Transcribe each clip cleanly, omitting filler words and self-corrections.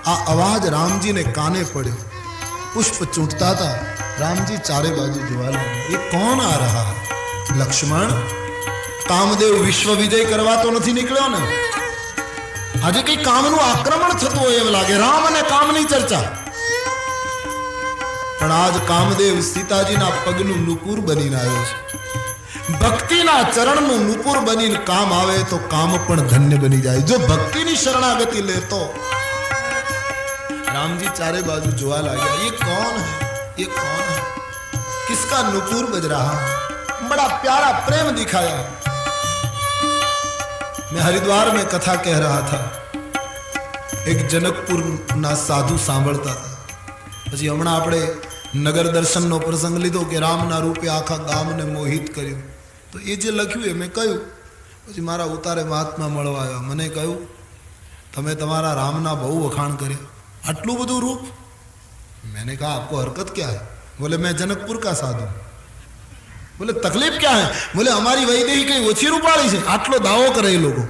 આ અવાજ રામજીને કાને પડ્યો. પુષ્પ ચૂંટતા હતા. रामजी चारे बाजू જોવા લાગ્યા. ये कौन आ रहा है? लक्ष्मण, कामदेव विश्व विजय करवा तो नहीं निकळ्यो ने. આજે કઈ કામનું આક્રમણ થતું હોય એમ લાગે. રામ અને કામની ચર્ચા. પણ આજ કામદેવ સીતાજીના પગનું નુપુર બનીને આવ્યો છે. ભક્તિના ચરણનું નુપુર બનીને કામ આવે તો કામ પણ ધન્ય બની જાય. જો ભક્તિની શરણાગતિ લેતો. रामजी चारे बाजू જોવા લાગ્યા. ये कौन है? ये कौन है? किसका नुपुर बज रहा है? बड़ा प्यारा प्रेम दिखाया. मैं हरिद्वार में कथा कह रहा था. एक जनकपुर ना साधु सांभळता था. પછી હમણાં આપણે નગર દર્શનનો પ્રસંગ લીધો કે રામના રૂપે આખા ગામને મોહિત કર્યું. તો એ જે લખ્યું એ મેં કહ્યું. પછી મારા ઉતારે મહાત્મા મળવા આવ્યા. મને કહ્યું તમે તમારા રામના બહુ વખાણ કર્યા. આટલું બધું રૂપ? मैंने कहा आपको हरकत क्या है? बोले मैं जनकपुर का साधु. बोले तकलीफ क्या है? बोले हमारी वैदेही कहीं ओछी रूपाળી છે. આટલો દાવો કરે એ લોકો.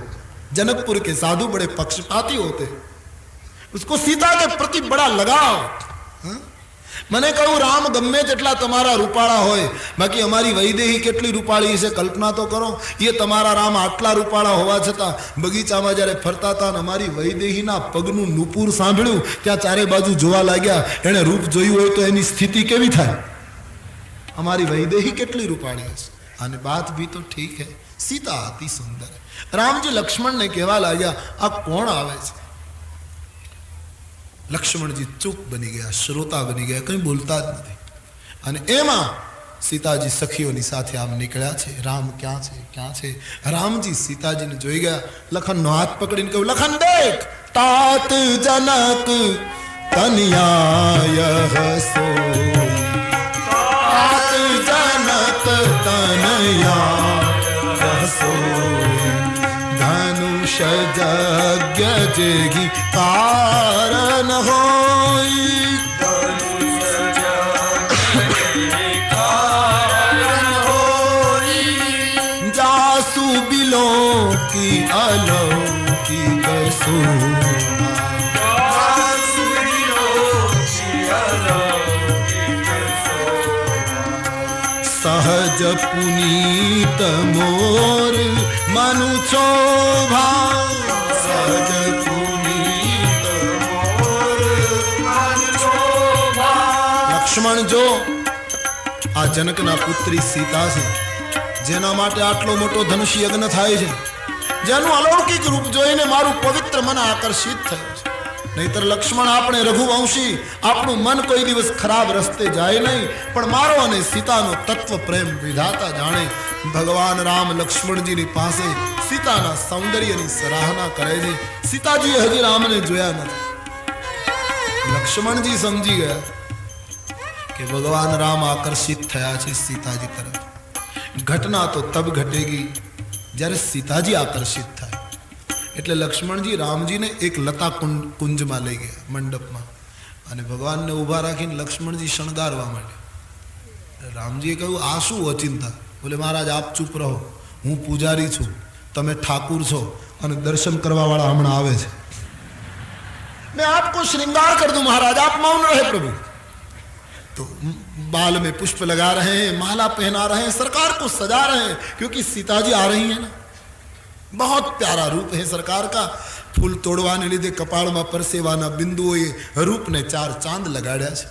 जनकपुर के साधु बड़े पक्षपाती होते. उसको सीता के प्रति बड़ा लगाव. मैंने कहूं राम गम्मे જેટલા તમારા રૂપાળા હોય, બાકી અમારી વૈદેહી કેટલી રૂપાળી છે કલ્પના તો કરો. એ તમારા રામ આટલા રૂપાળા હોવા છતાં બગીચામાં જ્યારે ફરતા હતા ને અમારી વૈદેહીના પગનું નુપુર સાંભળ્યું ત્યાં ચારે બાજુ જોવા લાગ્યા. એણે રૂપ જોયું હોય તો એની સ્થિતિ કેવી થાય? અમારી વૈદેહી કેટલી રૂપાળી હશે. અને બાત ભી તો ઠીક હે, સીતા અતિ સુંદર. રામજી લક્ષ્મણને કહેવા લાગ્યા આ કોણ આવે છે? लक्ष्मण जी चुप बनी गया, श्रोता बनी गया, कहीं बोलता ज नहीं. અને એમાં સીતાજી સખીઓની સાથે આમ નીકળ્યા છે. રામ ક્યાં છે? ક્યાં છે? રામજી સીતાજીને જોઈ ગયા. લખનનો હાથ પકડીને કહ્યું લખન દેખ तात जनक तनयाय हसो. तात जनक तनयाय हसो. धनुष यज्ञ जेगी कारण होई. जासु बिलो की अलौकिक कसो. सहज पुनीत मोर मनु शोभा. सहज पुनीत मोर मनु शोभा. लक्ष्मण जो આ જનકના પુત્રી સીતા છે, જેના માટે આટલો મોટો ધનુષ યજ્ઞ થાય છે, જેનું અલૌકિક રૂપ જોઈને મારું પવિત્ર મન આકર્ષિત થયું છે. નહીતર લક્ષ્મણ આપણે રઘુવંશી, આપણું મન કોઈ દિવસ ખરાબ રસ્તે જાય નહીં. પણ મારો અને સીતાનો તત્વ પ્રેમ વિધાતા જાણે. ભગવાન રામ લક્ષ્મણજીની પાસે સીતાના સૌંદર્યની સરાહના કરે છે. સીતાજીએ હજી રામને જોયા નથી. લક્ષ્મણજી સમજી ગયા કે ભગવાન રામ આકર્ષિત થયા છે સીતાજી તરફ. ઘટના તો તબ ઘટેગી જ્યારે સીતાજી આકર્ષિત થાય. એટલે લક્ષ્મણજી રામજીને એક લતા કુંજમાં લઈ ગયા, મંડપમાં. અને ભગવાનને ઊભા રાખીને લક્ષ્મણજી શણગારવા માંડ્યા. રામજીએ કહ્યું આ શું ઓચિંતા? બોલે મહારાજ આપ ચૂપ રહો, હું પૂજારી છું, તમે ઠાકુર છો અને દર્શન કરવા વાળા હમણાં આવે છે. मैं आपको श्रृंगार कर दूं महाराज, आप मौन रहे प्रभु. तो बाल में पुष्प लगा रहे हैं, माला पहना रहे हैं, सरकार को सजा रहे हैं, क्योंकि सीताजी आ रही है ना. बहुत प्यारा रूप है सरकार का. फूल तोड़वाने લીધે કપાળમાં પરસેવાના બિંદુઓએ રૂપને ચાર ચાંદ લગાડ્યા છે.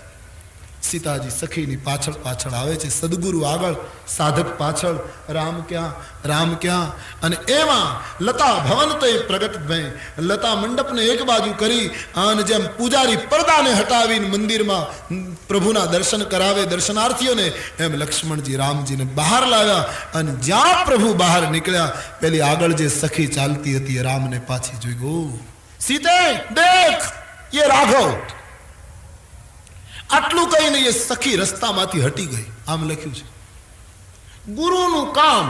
સીતાજી સખીની પાછળ પાછળ આવે છે, સદગુરુ આગળ, સાધક પાછળ. રામ ક્યાં? રામ ક્યાં? અને એમાં લતા ભવન તો એ પ્રગટ ભય. લતા મંડપને એક બાજુ કરી અને જેમ પૂજારી પડદાને હટાવીને મંદિરમાં પ્રભુના દર્શન કરાવે દર્શનાર્થીઓને, એમ લક્ષ્મણજી રામજીને બહાર લાવ્યા. અને જ્યાં પ્રભુ બહાર નીકળ્યા, પેલી આગળ જે સખી ચાલતી હતી એ રામને પાછી જોઈ ગો. સીતે દેખ ये राघव. આટલું કહીને એ સખી રસ્તામાંથી હટી ગઈ. આમ લખ્યું છે. ગુરુનું કામ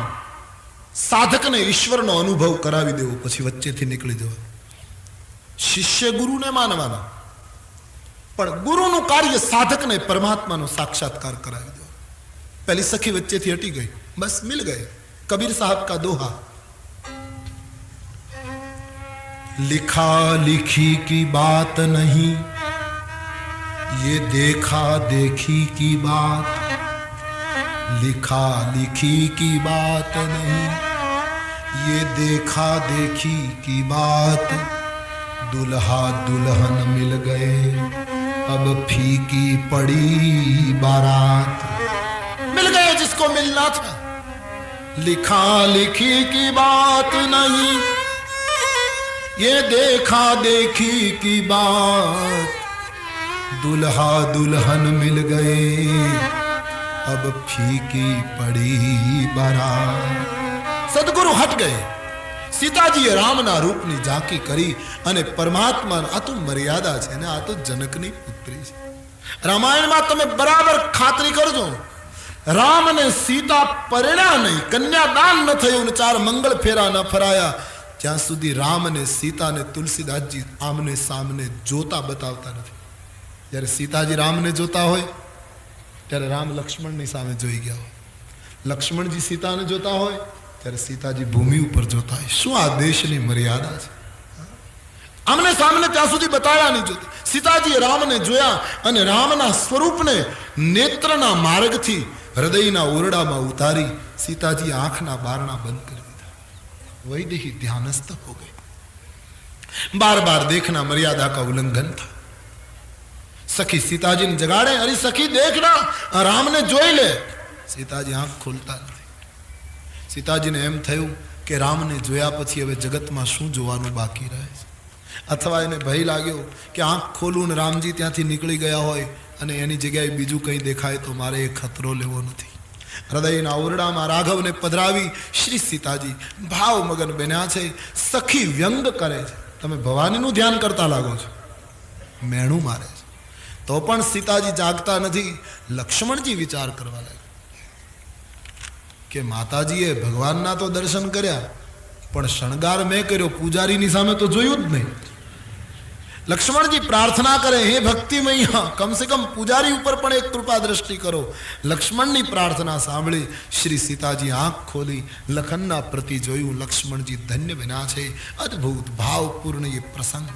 સાધકને ઈશ્વરનો અનુભવ કરાવી દેવો, પછી વચ્ચેથી નીકળી જવા. શિષ્ય ગુરુને માનવાના, પણ ગુરુનું કાર્ય સાધકને પરમાત્માનો સાક્ષાત્કાર કરાવી દેવો. પહેલી સખી વચ્ચેથી હટી ગઈ, બસ મિલ ગયે. કબીર સાहब का दोहा. लिखा लिखी की बात नहीं, ये देखा देखी की बात। लिखा लिखी की बात नहीं, ये देखा देखी की बात। दुल्हा दुल्हन मिल गए, अब फीकी पड़ी बारात। मिल गए जिसको मिलना था। लिखा लिखी की बात नहीं, ये देखा देखी की बात। दुल्हा दुल्हन मिल गए, अब फीकी पड़ी बारात। सदगुरु हट गए। સીતાજીએ રામના રૂપની ઝાંકી કરી અને પરમાત્મા આ તો મર્યાદા છે ને, આ તો જનકની પુત્રી છે. રામાયણમાં તમે બરાબર ખાતરી કરજો, રામ અને સીતા પરણ્યા નહીં, કન્યાદાન ન થયું, 4 મંગળ ફેરા ન ફરાયા જ્યાં સુધી રામ અને સીતાને તુલસીદાસજી આમને સામને જોતા બતાવતા નથી. જ્યારે સીતાજી રામને જોતા હોય ત્યારે રામ લક્ષ્મણની સામે જોઈ ગયા હોય, લક્ષ્મણજી સીતાને જોતા હોય ત્યારે સીતાજી ભૂમિ ઉપર જોતા હોય. શું આ દેશની મર્યાદા છે? આમને સામને ત્યાં સુધી બતાવ્યા નહીં જોતા. સીતાજીએ રામને જોયા અને રામના સ્વરૂપને નેત્રના માર્ગથી હૃદયના ઓરડામાં ઉતારી સીતાજી આંખના બારણા બંધ કરી દીધા. वैदेही ध्यानस्थ हो गए. बार बार देखना मर्यादा का उल्लंघन था. सखी सीताजी ने जगाड़े, अरे सखी देखना, राम ने जोई ले. सीताजी आंख खोलता नहीं. सीताजी ने एम थયું કે રામને જોયા પછી હવે જગતમાં શું જોવાનું બાકી રહે છે. અથવા એને ભય લાગ્યો કે આંખ ખોલું ને રામજી ત્યાંથી નીકળી ગયા હોય અને એની જગ્યાએ બીજું કંઈ દેખાય તો મારે એ ખતરો લેવો નથી. હૃદયના ઓરડામાં રાઘવને પધરાવી શ્રી સીતાજી ભાવ મગન બન્યા છે. સખી વ્યંગ કરે છે, તમે ભવાનીનું ધ્યાન કરતા લાગો છો, મેણું મારે છે. તો પણ સીતાજી જાગતા નથી. લક્ષ્મણજી વિચાર કરવા લાગ્યા કે માતાજીએ ભગવાનના તો દર્શન કર્યા પણ શણગાર મેં કર્યો, પૂજારીની સામે તો જોયું જ નહીં. લક્ષ્મણજી પ્રાર્થના કરે, હે ભક્તિમય, કમસે કમ પૂજારી ઉપર પણ એક કૃપા દ્રષ્ટિ કરો. લક્ષ્મણની પ્રાર્થના સાંભળી શ્રી સીતાજી આંખ ખોલી લખનના પ્રતિ જોયું. લક્ષ્મણજી ધન્ય બન્યા છે. અદ્ભુત ભાવપૂર્ણ એ પ્રસંગ.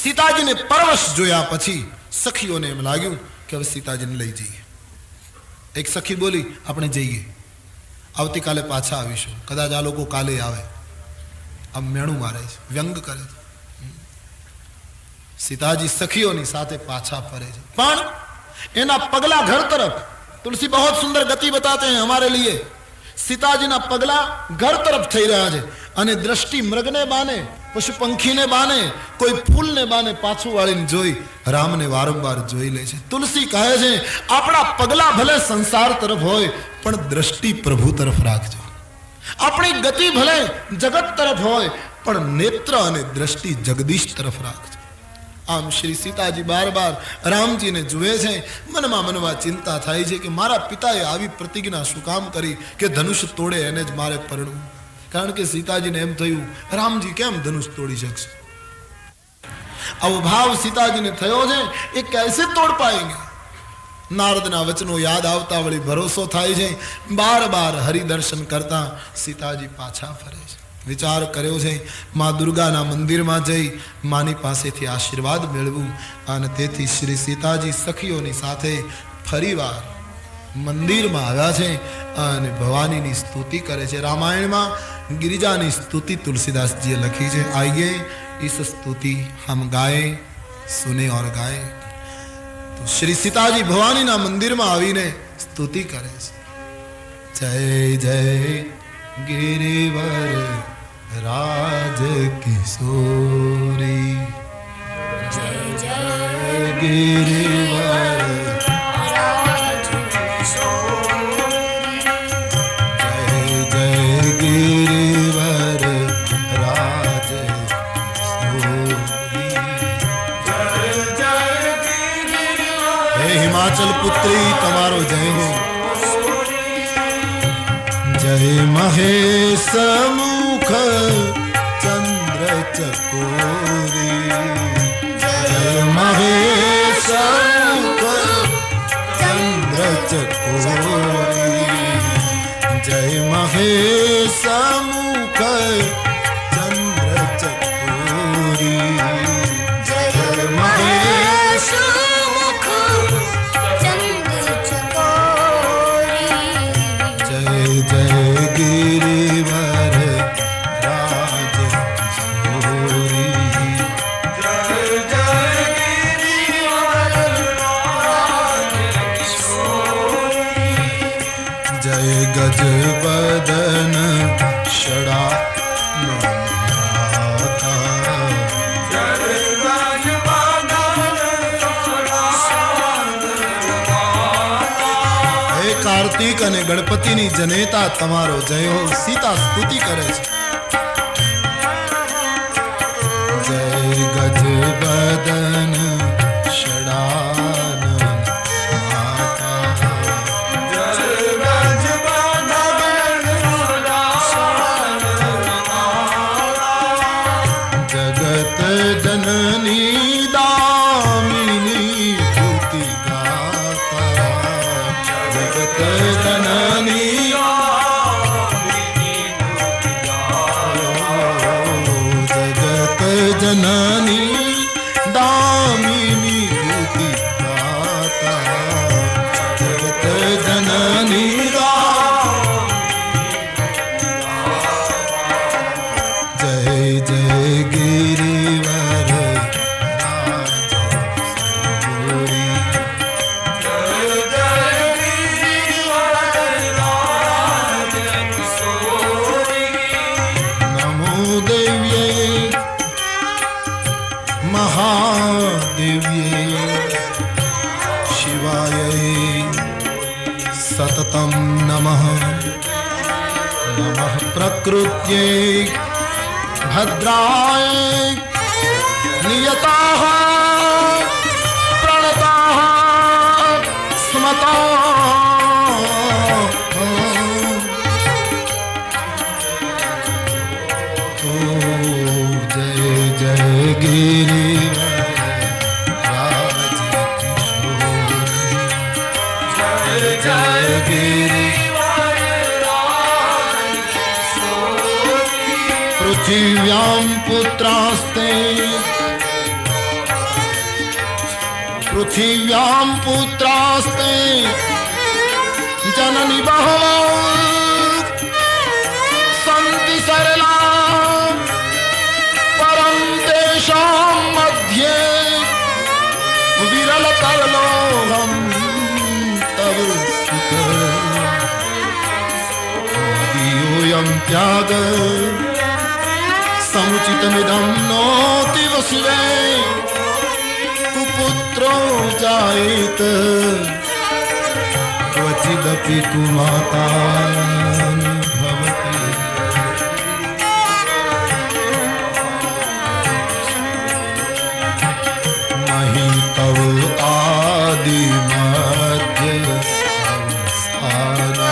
સીતાજીને પરવશ જોયા પછી સખીઓને એમ લાગ્યું કે હવે સીતાજીને લઈ જઈએ. એક સખી બોલી, આપણે જઈએ, આવતીકાલે પાછા આવીશું, કદાચ આ લોકો કાલે આવે. આમ મેણું મારે છે, વ્યંગ કરે છે. सीताजी सखियों साथे पाछा फरे છે. પણ એના પગલા ઘર તરફ. तुलसी बहुत सुंदर गति बताते हैं हमारे लिए. सीताजीના પગલા ઘર તરફ થઈ રહ્યા છે અને દ્રષ્ટિ મૃગને બાને, પશુ પંખીને બાને, કોઈ ફૂલને બાને પાછું વાળીને જોઈ રામને વારંવાર જોઈ લે છે. તુલસી કહે છે, આપણા પગલા ભલે સંસાર તરફ હોય પણ દ્રષ્ટિ પ્રભુ તરફ રાખજો. આપણી ગતિ ભલે જગત તરફ હોય પણ નેત્ર અને દ્રષ્ટિ જગદીશ તરફ રાખજો. આમ શ્રી સીતાજી બાર બાર રામજીને જુએ છે. મનમાં મનમાં ચિંતા થાય છે કે મારા પિતાએ આવી પ્રતિજ્ઞા શું કામ કરી કે ધનુષ તોડે એને જ મારે પરણવું. કારણ કે સીતાજીને એમ થયું રામજી કેમ ધનુષ તોડી શકશે. આવો ભાવ સીતાજીને થયો છે, એ कैसे तोड़ पाएंगे. નારદના વચનો યાદ આવતા વળી ભરોસો થાય છે. બાર બાર હરિદર્શન કરતા સીતાજી પાછા ફરે છે. વિચાર કર્યો છે માં દુર્ગાના મંદિરમાં જઈ માની પાસેથી આશીર્વાદ મેળવું. અને તેથી શ્રી સીતાજી સખીઓની સાથે ફરીવાર મંદિરમાં આવ્યા છે અને ભવાનીની સ્તુતિ કરે છે. રામાયણમાં गिरिजाની સ્તુતિ तुलसीदासजीએ લખી છે. आइए इस स्तुति हम गाए, सुने और गाए. तो श्री सीताजी भवानीના મંદિરમાં આવીને સ્તુતિ કરે છે. जय जय गिरिवर राज किशोरी, जय जय गिरिवर राज किशोरी, जय जय गिरिवर राज किशोरी. जय जय गिरिवर हे हिमाचल पुत्री તમારો જય હો. जय महेश मुख चंद्र चकोरी, जय महेश मुख चंद्र चकोरी, जय महेश मुख चंद्र चकोरी. કાર્તિક અને ગણપતિની જનેતા તમારો જય હો. સીતા સ્તુતિ કરે છે. જય ગજ બદન ષડાનન માતા. જગત જનની દામિની ભૂતિ ગાતા. જગત જનની જગત જનની દામિની ભૂતિ ગાતા. જગત જનની જય જય ગિરિવર રાજગોરી. નમો દેવ્યે મહાદેવ્યે શિવાય સતતમ નમઃ. નમઃ પ્રકૃત્યે भद्राय नियताः प्रणताः स्मताः. ओ जय जय गिरिवर राजकिशोर. जय जय गिरि पृथिव्यां पुत्रास्ते. पृथिव्यां पुत्रास्ते जननि बहवो सन्ति सरला. परं तेषां मध्ये विरलतरलोहं तव सुतः. मदीयोऽयं त्याग समुचितमिदं नोति वसुवे. कुपुत्रो जायेत क्वचिदपि कुमाता भवति. नहि तव आदिमध्य अवस्थाना.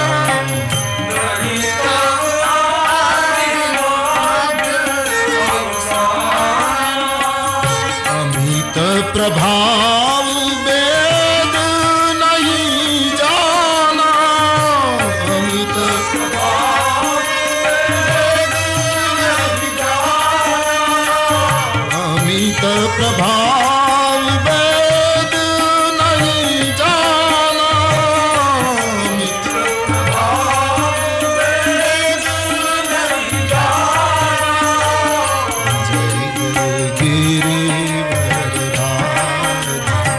प्रभाव वेद नहीं जाना. अमित अमित प्रभाव वेद नहीं जाना. अमित जय गिरिवर राजकिशोरी.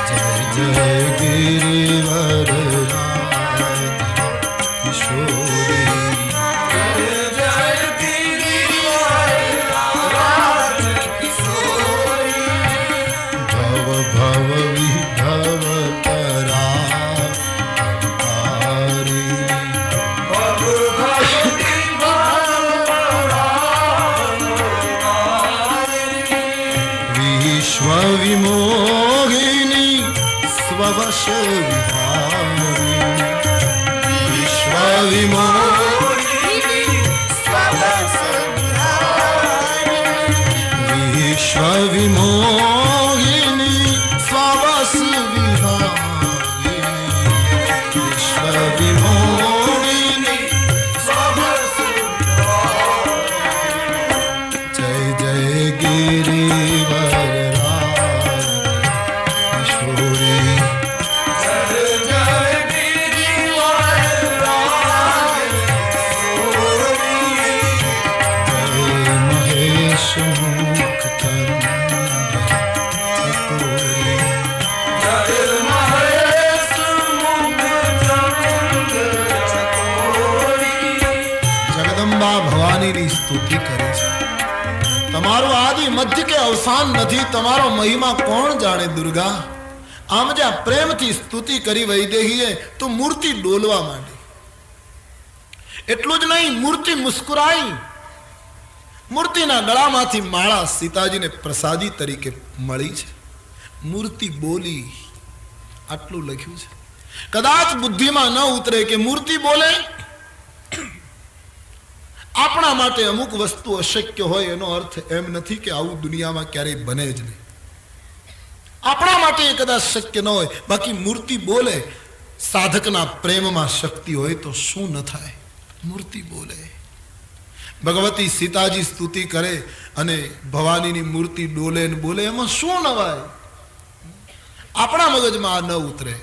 जय जय गिरिवर राजकिशोरी. भव भव विभव पराकारि. विश्वविमोहिनी स्ववश विहारी. विश्वविमोहिनी विश्वविमोहिनी स्ववश विहारी. विश्वविमोहिनी जय जय गिरिवर राजकिशोरी. ભવાનીની સ્તુતિ કરે છે. તમારું આદિ મધ્ય કે અવસાન નથી, તમારો મહિમા કોણ જાણે દુર્ગા. આમ જ્યાં પ્રેમથી સ્તુતિ કરી વૈદેહીએ તો મૂર્તિ ડોલવા માંડી. એટલું જ નહીં, મૂર્તિ મુસ્કુરાઈ. મૂર્તિના ગળામાંથી માળા સીતાજીને પ્રસાદી તરીકે મળી છે. મૂર્તિ બોલી. આટલું લખ્યું છે. કદાચ બુદ્ધિમાં ન ઉતરે કે મૂર્તિ બોલે. આપણા માટે અમુક વસ્તુ અશક્ય હોય એનો અર્થ એમ નથી કે આવું દુનિયામાં ક્યારેય બને જ નહીં. આપણા માટે એ કદાચ શક્ય ન હોય, બાકી મૂર્તિ બોલે. સાધકના પ્રેમમાં શક્તિ હોય તો શું ન થાય. મૂર્તિ બોલે. ભગવતી સીતાજી સ્તુતિ કરે અને ભવાનીની મૂર્તિ ડોલે ને બોલે, એમાં શું નવાય. આપણા મગજમાં આ ન ઉતરે.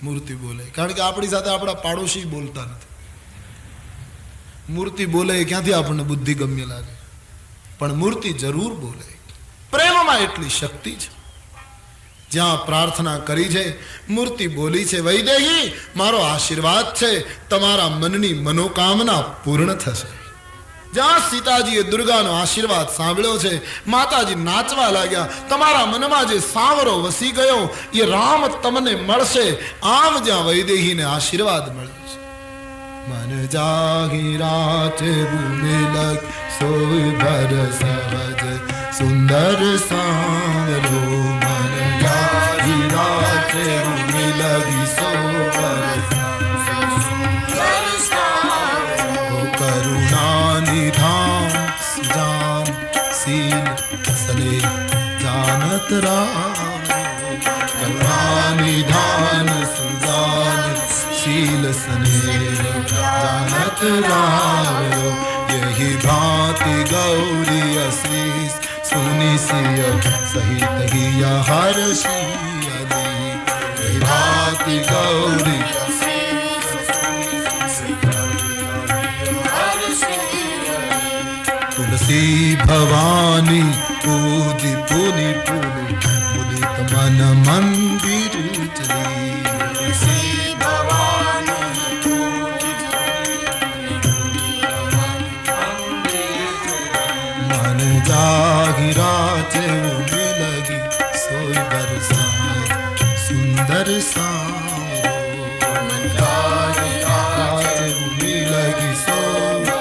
મૂર્તિ બોલે, કારણ કે આપણી સાથે આપણા પાડોશી બોલતા નથી. મૂર્તિ બોલે ક્યાંથી આપણને બુદ્ધિ ગમ્ય લાગે, પણ મૂર્તિ જરૂર બોલે. પ્રેમમાં એટલી શક્તિ છે. જ્યાં પ્રાર્થના કરી છે મૂર્તિ બોલી છે, વૈદેહી મારો આશીર્વાદ છે, તમારા મનની મનોકામના પૂર્ણ થશે. જ્યાં સીતાજીએ દુર્ગાનો આશીર્વાદ સાંભળ્યો છે, માતાજી નાચવા લાગ્યા. તમારા મનમાં જે સાવરો વસી ગયો એ રામ તમને મળશે. આમ જ્યાં વૈદેહીને આશીર્વાદ મળ્યો છે. મન જાગી રાત બુમેલક સોય ભર સહજ સુંદર સાવરો. મન જાગી રાત બુમેલક સોય કરુણા નિધાન જાન સીલ સલે જાનત રામ. કરુણા નિધાન સુજાન शील सने जानत राम. यही भांति गौरी असीस सुनी सिय सहित हिया हर्षी अली. यही भांति गौरी तुलसी भवानी पूजी पुनि पुनि मुदित मन मंदिर चली. जागिरा चेवुनी लगी सोई बरसात सुंदर सावरो. जागिरा चेवुनी लगी सोई.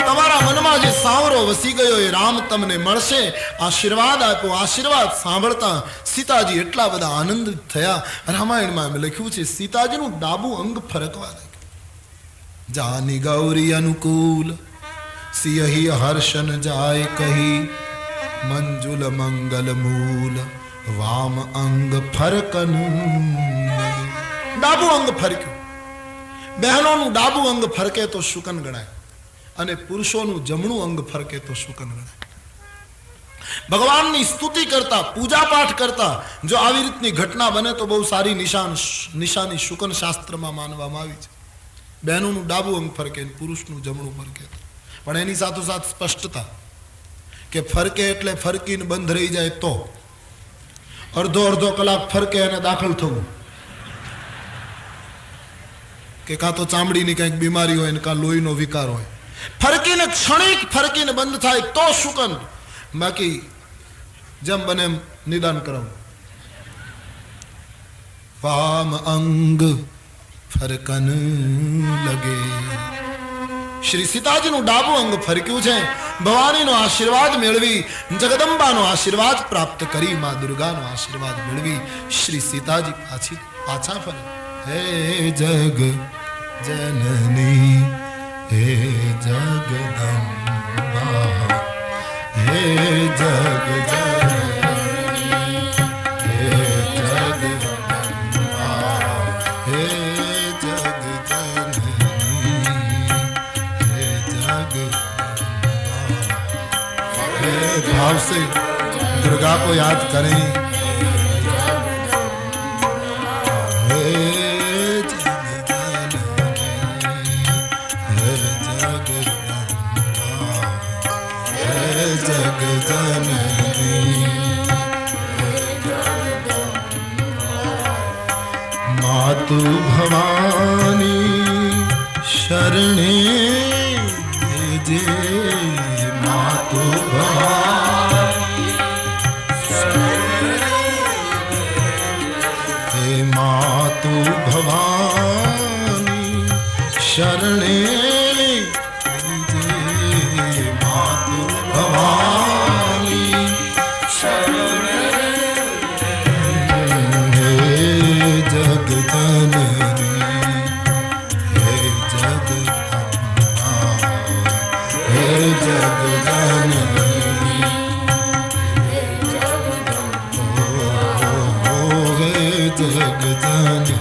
તમારા મનમાં જે સાવરો વસી ગયો એ રામ તમને મળશે. આશીર્વાદ આપ્યો. આશીર્વાદ સાંભળતા સીતાજી એટલા બધા આનંદિત થયા. રામાયણમાં એમ લખ્યું છે સીતાજીનું ડાબુ અંગ ફરકવા લાગ્યું. જાની ગૌરી અનુકૂળ સિયહી હર્ષન જાય કહી. મંજુલ મંગલ મૂલ વામ અંગ ફરકન. ડાબુ અંગ ફરક્યું. બહેનોનું ડાબુ અંગ ફરકે તો શુકન ગણાય અને પુરુષોનું જમણું અંગ ફરકે તો શુકન ગણાય. ભગવાનની સ્તુતિ કરતા, પૂજા પાઠ કરતા જો આવી રીતની ઘટના બને તો બહુ સારી નિશાની શુકન શાસ્ત્રમાં માનવામાં આવી છે. બહેનોનું ડાબુ અંગ ફરકે, પુરુષનું જમણું ફરકે. પણ એની સાથોસાથ સ્પષ્ટતા કે ફરકે એટલે ફરકીને બંધ રહી જાય તો. અડધો કલાક ફરકે અને દાખલ થવું, કે કાં તો ચામડીની કંઈક બીમારી હોય ને કાં લોહીનો વિકાર હોય. ફરકીને ક્ષણિક ફરકીને બંધ થાય તો શુકન. બાકી જેમ બને એમ નિદાન કરાવું. વામ અંગ ફરકન લગે. શ્રી સીતાજીનું ડાબુ અંગ ફરક્યું છે. ભવાનીનો આશીર્વાદ મેળવી, જગદંબાનો આશીર્વાદ પ્રાપ્ત કરી, માં દુર્ગાનો આશીર્વાદ મેળવી શ્રી સીતાજી પાછા ફરે. હે જગ જનની હે જગદંબા. હે જગ જનની હે જગદંબા. હે भाव से दुर्गा को याद करें. हे जग जननी मातु भवानी शरणे देजे मातु भवानी हे मातु भवानी शरणे देजे मातु भवानी हे जग जननी हे जग हे जग जननी हे जग जननी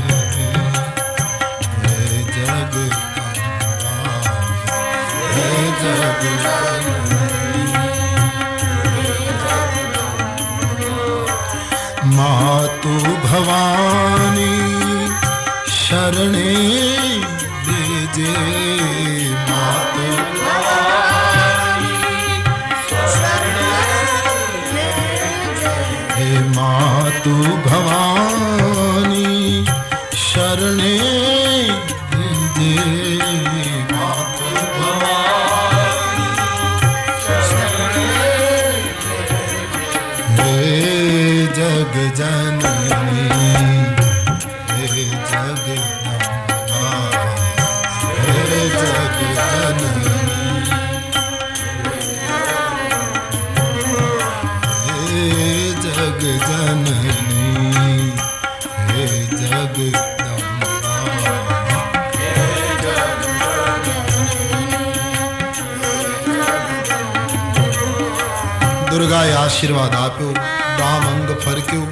हे जग हे जग मातु भवानी शरणे देजे मातु हे मातु भवानी शरणे देजे मातु भवानी हे जग जननी हे जग हे जग जननी हे जग जननी हे जग દુર્ગાએ આશીર્વાદ આપ્યો રામ અંગ ફરક્યો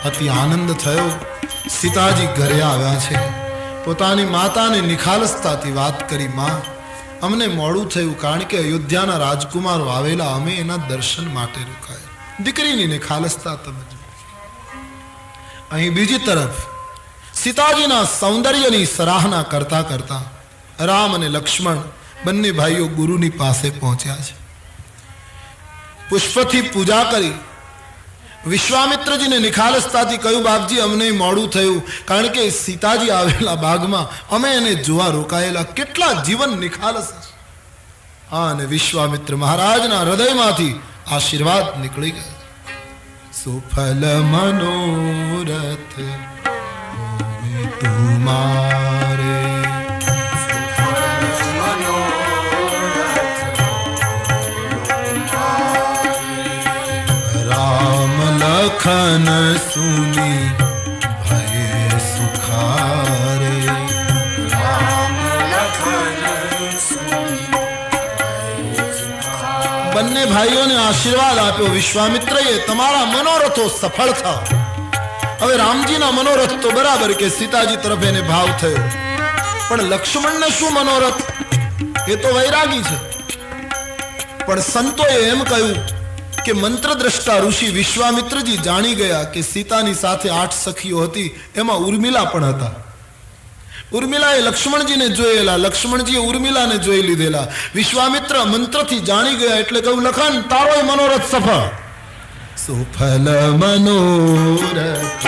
અતિ આનંદ થયો સીતાજી ઘરે આવ્યા છે પોતાની માતાને નિખાલસતાથી વાત કરી માં અમને મોડું થયું કારણ કે અયોધ્યાના રાજકુમારો આવેલા અમે એના દર્શન માટે રોકાયા દીકરીની નિખાલસતા તમે અહીં બીજી તરફ સીતાજીના સૌંદર્યની સરાહના કરતા કરતા રામ અને લક્ષ્મણ બંને ભાઈઓ ગુરુની પાસે પહોંચ્યા છે પુષ્પથી પૂજા કરી વિશ્વામિત્રજીને નિખાલસતાથી કહ્યું બાપજી અમને મોડું થયું કારણ કે સીતાજી આવેલા બાગમાં અમે એને જોવા રોકાયેલા કેટલા જીવન નિખાલસ છે અને વિશ્વામિત્ર મહારાજના હૃદયમાંથી આશીર્વાદ નીકળી ગયા સુફલ મનોરથ હોવે તુમારે લખન સુની ભય સુખારે બંને ભાઈઓને આશીર્વાદ આપ્યો વિશ્વામિત્રએ તમારા મનોરથો સફળ થાવ હવે રામજીના મનોરથ તો બરાબર કે સીતાજી તરફ એને ભાવ થયો પણ લક્ષ્મણને શું મનોરથ એ તો વૈરાગી છે પણ સંતોએ એમ કહ્યું કે મંત્ર દ્રષ્ટા ઋષિ વિશ્વામિત્રજી જાણી ગયા કે સીતાની સાથે 8 સખીઓ હતી એમાં ઉર્મિલા પણ હતા ઉર્મિલાએ લક્ષ્મણજીને જોયેલા લક્ષ્મણજીએ ઉર્મિલાને જોઈ લીધેલા વિશ્વામિત્ર મંત્રથી જાણી ગયા એટલે કહ્યું લખન તારોય મનોરથ સફળ સુફલ મનોરથ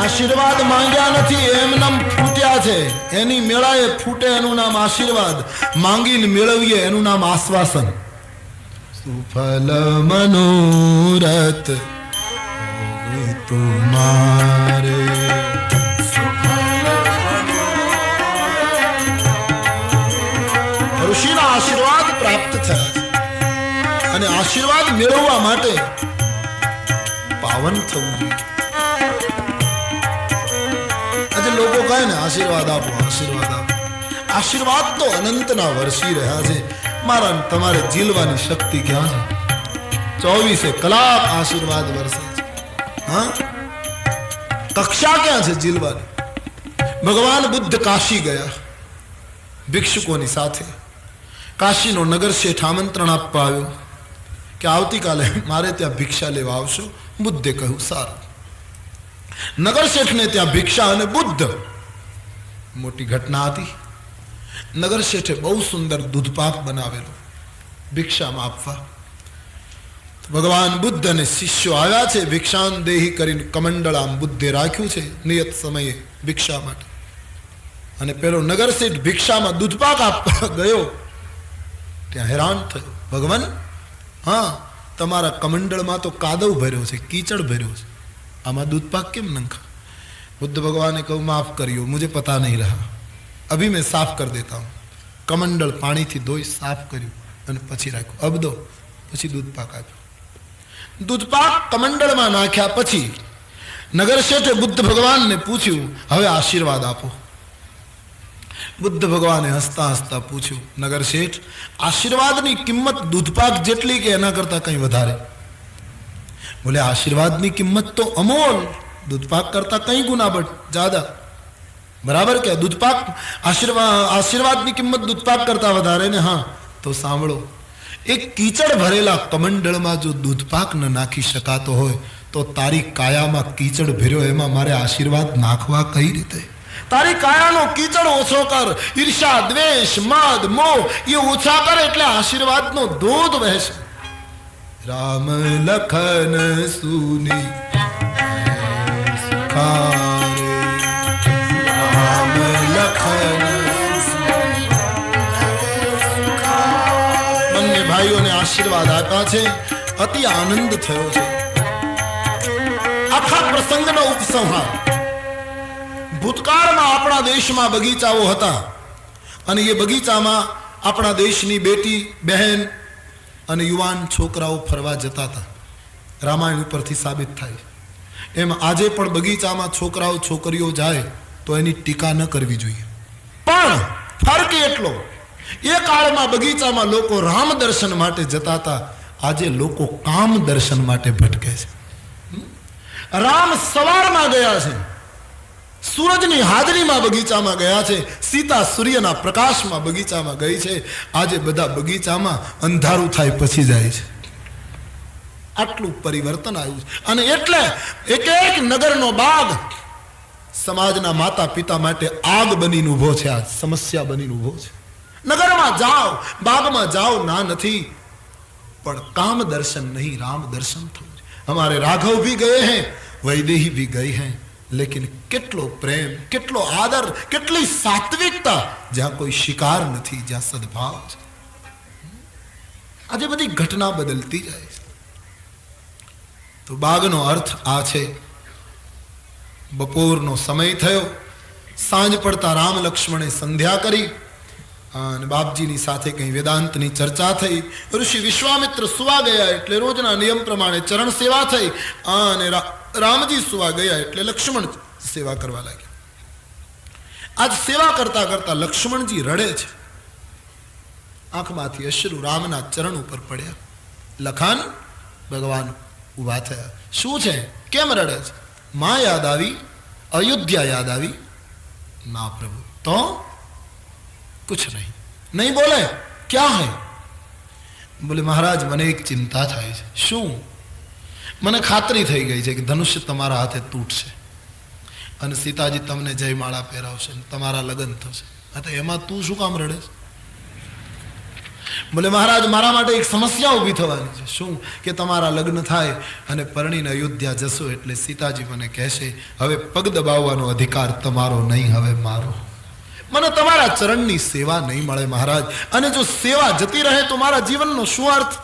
આશીર્વાદ માંગ્યા નથી એમનામ ફૂટ્યા છે એની મેળાએ ફૂટે એનું નામ આશીર્વાદ માંગીને મેળવીએ એનું નામ આશ્વાસન સુફલ મનોરથ હોવે તુમારે ઋષિના આશીર્વાદ પ્રાપ્ત થયા છે અને આશીર્વાદ મેળવવા માટે પાવન થવું જોઈએ લોકો કહે ને આશીર્વાદ આપો આશીર્વાદ તો અનંતના વરસી રહ્યા છે મારા તમારે ઝીલવાની શક્તિ ક્યાં છે 24 કલાક આશીર્વાદ વરસે છે હા કક્ષા ક્યાં છે ઝીલવાની ભગવાન બુદ્ધ કાશી ગયા ભિક્ષુકોની સાથે કાશીનો નગર શેઠ આમંત્રણ આપવા આવ્યો કે આવતીકાલે મારે ત્યાં ભિક્ષા લેવા આવશો બુદ્ધે કહ્યું સારું નગર શેઠને ત્યાં ભિક્ષા અને બુદ્ધ મોટી ઘટના હતી નગર શેઠે બહુ સુંદર દૂધપાક બનાવેલો ભિક્ષામાં આપવા ભગવાન બુદ્ધ અને શિષ્યો આવ્યા છે. ભિક્ષાન દેહી કરીને કમંડળ આમ બુદ્ધે રાખ્યું છે નિયત સમયે ભિક્ષા માટે. અને પેલો નગરશેઠ ભિક્ષામાં દૂધપાક આપવા ગયો ત્યાં હેરાન થયો. ભગવાન, હા, તમારા કમંડળમાં તો કાદવ ભર્યો છે, કીચડ ભર્યો છે, આમાં દૂધપાક કેમ નંખા? बुद्ध भगवान ने कहा माफ करियो, मुझे पता नहीं रहा, अभी मैं साफ कर देता हूँ. कमंडल पानी थी धोई साफ કર્યું અને પછી રાખ્યું. અબ દો. પછી દૂધપાક આપ્યો. દૂધપાક કમંડળમાં નાખ્યા પછી નગર શેઠે બુદ્ધ ભગવાનને પૂછ્યું, હવે આશીર્વાદ આપો. બુદ્ધ ભગવાને હસતા હસતા પૂછ્યું, નગર શેઠ, આશીર્વાદની કિંમત દૂધપાક જેટલી કે એના કરતા કંઈ વધારે? બોલે, આશીર્વાદની કિંમત તો અમોલ, दूधपाक करता कई गुना बट ज्यादा. बराबर क्या? दूधपाक आशीर्वाद की किंमत दूधपाक करता વધારે ને? હા, તો સાંભળો, એક કીચડ ભરેલા કમંડળમાં જો દૂધપાક ન નાખી શકાતો હોય તો તારી કાયામાં કીચડ ભર્યો એમાં મારે આશીર્વાદ નાખવા કઈ રીતે? તારી કાયાનો કીચડ ઓછો કર, ઈર્ષા, દ્વેષ, મદ, મોહ એ ઓછા કર એટલે આશીર્વાદનો ધોધ વહેશે. રામ લખન સુની રામ લખન. બંને ભાઈઓને આશીર્વાદ આપ્યા છે. અતિ આનંદ થયો છે. આખા પ્રસંગનો ઉપસંહાર. ભૂતકાળમાં આપણા દેશમાં બગીચાઓ હતા અને એ બગીચામાં આપણા દેશની બેટી, બહેન અને યુવાન છોકરાઓ ફરવા જતા હતા. રામાયણ ઉપરથી સાબિત થાય. એમ આજે પણ બગીચામાં છોકરાઓ છોકરીઓ જાય તો એની ટીકા ન કરવી જોઈએ. પણ ફરક એટલો, એ કાળમાં બગીચામાં લોકો રામ દર્શન માટે જતા હતા, આજે લોકો કામ દર્શન માટે ભટકે છે. રામ સવારમાં ગયા છે, સૂરજની હાજરીમાં બગીચામાં ગયા છે. સીતા સૂર્યના પ્રકાશમાં બગીચામાં ગઈ છે. આજે બધા બગીચામાં અંધારું થાય પછી જાય છે. આટલું પરિવર્તન આવ્યું છે. અને એટલે એક એક નગરનો બાગ સમાજના માતા પિતા માટે આગ બનીને ઉભો છે. આ સમસ્યા બનીને ઉભો છે. નગરમાં જાઓ, બાગમાં જાઓ, ના નથી, પણ કામ દર્શન નહીં, રામ દર્શન થવું છે. हमारे राघव भी गए हैं, वैदेही भी गई हैं, लेकिन કેટલો પ્રેમ, કેટલો આદર, કેટલી સાત્વિકતા, જ્યાં કોઈ શિકાર નથી, જ્યાં સદભાવ છે. આજે બધી ઘટના બદલતી જાય છે. તો બાગનો અર્થ આ છે. બપોરનો સમય થયો, સાંજ પડતા રામ લક્ષ્મણે સંધ્યા કરી અને બાપજીની સાથે કંઈ વેદાંતની ચર્ચા થઈ. ઋષિ વિશ્વામિત્ર સુવા ગયા એટલે રોજના નિયમ પ્રમાણે ચરણ સેવા થઈ અને રામજી સુવા ગયા એટલે લક્ષ્મણ સેવા કરવા લાગ્યા. આજ સેવા કરતા કરતા લક્ષ્મણજી રડે છે. આંખમાંથી અશ્રુ રામના ચરણ ઉપર પડ્યા. લખાન, ભગવાન ઉભા થયા. શું છે? કેમ રડે છે? માં યાદ આવી, અયોધ્યા યાદ આવી? ના પ્રભુ. તો कुछ नहीं. नहीं बोले, क्या है? बोले महाराज મને એક ચિંતા થાય છે. શું? મને ખાતરી થઈ ગઈ છે કે ધનુષ્ય તમારા હાથે તૂટશે અને સીતાજી તમને જયમાળા પહેરાવશે, તમારા લગ્ન થશે. તો એમાં તું શું કામ રડે છે? બોલે મહારાજ મારા માટે એક સમસ્યા ઊભી થવાની છે. શું? કે તમારા લગ્ન થાય અને પરણીને અયોધ્યા જશો એટલે સીતાજી મને કહેશે હવે પગ દબાવવાનો અધિકાર તમારો નહીં, હવે મારો. મને તમારા ચરણની સેવા નહીં મળે મહારાજ, અને જો સેવા જતી રહે તો મારા જીવનનો શું અર્થ?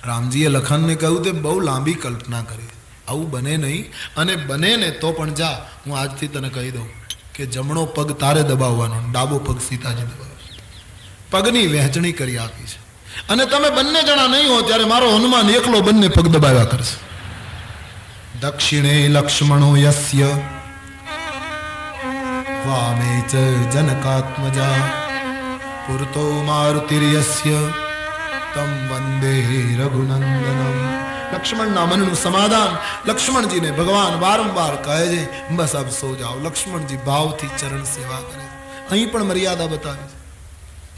રામજીએ લખનને કહ્યું તે બહુ લાંબી કલ્પના કરી, આવું બને નહીં, અને બને ને તો પણ જા, હું આજથી તને કહી દઉં કે જમણો પગ તારે દબાવવાનો, ડાબો પગ સીતાજી દબાવશે. પગની વહેંચણી કરી આપી છે. અને તમે બંને જણા નહીં હો ત્યારે મારો હનુમાન એકલો બંને પગ દબાવ્યા કરશે. દક્ષિણે લક્ષ્મણો યસ્ય વામે ચ જનકાત્મજા પુરતો મારુતિર્યસ્ય તમ વંદે રઘુનંદનમ. લક્ષ્મણના મનનું સમાધાન લક્ષ્મણજીને ભગવાન વારંવાર કહે છે, બસ અબ સો જાઓ. લક્ષ્મણજી ભાવથી ચરણ સેવા કરે. અહીં પણ મર્યાદા બતાવી છે.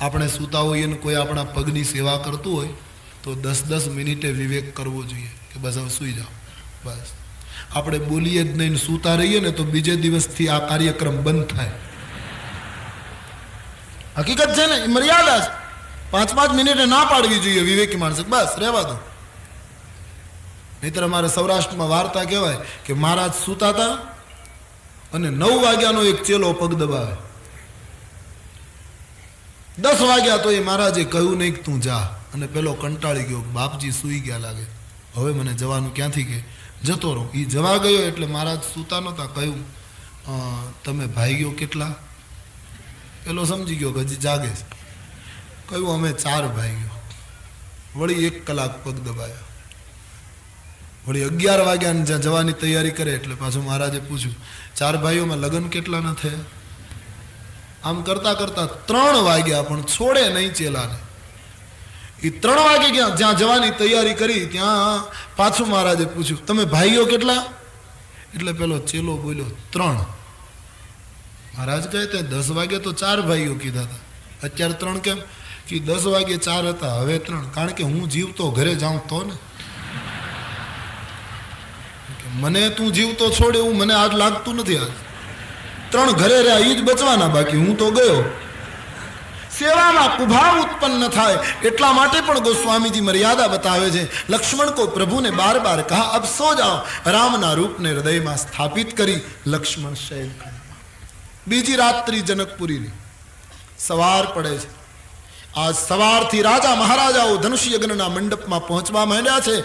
આપણે સૂતા હોઈએ ને કોઈ આપણા પગની સેવા કરતું હોય તો 10-10 મિનિટે વિવેક કરવો જોઈએ કે બસ હવે સૂઈ જાઓ. બસ આપણે બોલીએ જ નહીં, સૂતા રહીએ ને તો બીજે દિવસથી આ કાર્યક્રમ બંધ થાય. હકીકત છે ને, મર્યાદા છે. 5-5 મિનિટે ના પાડવી જોઈએ વિવેકી માણસ. બસ રહેવા દો, નહીતર અમારે સૌરાષ્ટ્રમાં વાર્તા કહેવાય કે મહારાજ સૂતા હતા અને 9 વાગ્યાનો એક ચેલો પગ દબાવે, 10 વાગ્યા તો એ મહારાજે કહ્યું નહીં કે તું જા, અને પેલો કંટાળી ગયો, બાપજી સૂઈ ગયા લાગે, હવે મને જવાનું ક્યાંથી, કે જતો રહો. એ જવા ગયો એટલે મહારાજ સૂતા નહોતા, કહ્યું તમે ભાઈઓ કેટલા? પેલો સમજી ગયો કે હજી જાગે છે. કહ્યું અમે 4 ભાઈઓ. વળી 1 કલાક પગ દબાયા, વળી 11 વાગ્યા જ્યાં જવાની તૈયારી કરે એટલે પાછું મહારાજે પૂછ્યું 4 ભાઈઓમાં લગ્ન કેટલા ન થયા? આમ કરતા કરતા 3 વાગ્યા પણ છોડે નહીં ચેલાને. એ 3 વાગે ગયા, જ્યાં જવાની તૈયારી કરી ત્યાં પાછું મહારાજે પૂછ્યું તમે ભાઈઓ કેટલા? એટલે પેલો ચેલો બોલ્યો 3. મહારાજ કહે તે 10 વાગે તો 4 ભાઈઓ કીધા હતા, અત્યારે 3 કેમ? કે 10 વાગે 4 હતા, હવે 3. કારણ કે હું જીવતો ઘરે જાઉં તો ને, મને તું જીવતો છોડ એવું મને આજ લાગતું નથી. આજ 3 ઘરે રહ્યા એ જ બચવાના, બાકી હું તો ગયો. સેવામાં કુભાવ ઉત્પન્ન થાય એટલા માટે પણ ગોસ્વામીજી મર્યાદા બતાવે છે. લક્ષ્મણ કો પ્રભુને બાર બાર કહા અબ સો જાઓ, રામના રૂપને હૃદયમાં સ્થાપિત કરી લક્ષ્મણ શયન કરે. બીજી રાત્રિ જનકપુરીની સવાર પડે છે. આજ સવારથી રાજા મહારાજાઓ ધનુષ યજ્ઞના મંડપમાં પહોંચવા માંડ્યા છે.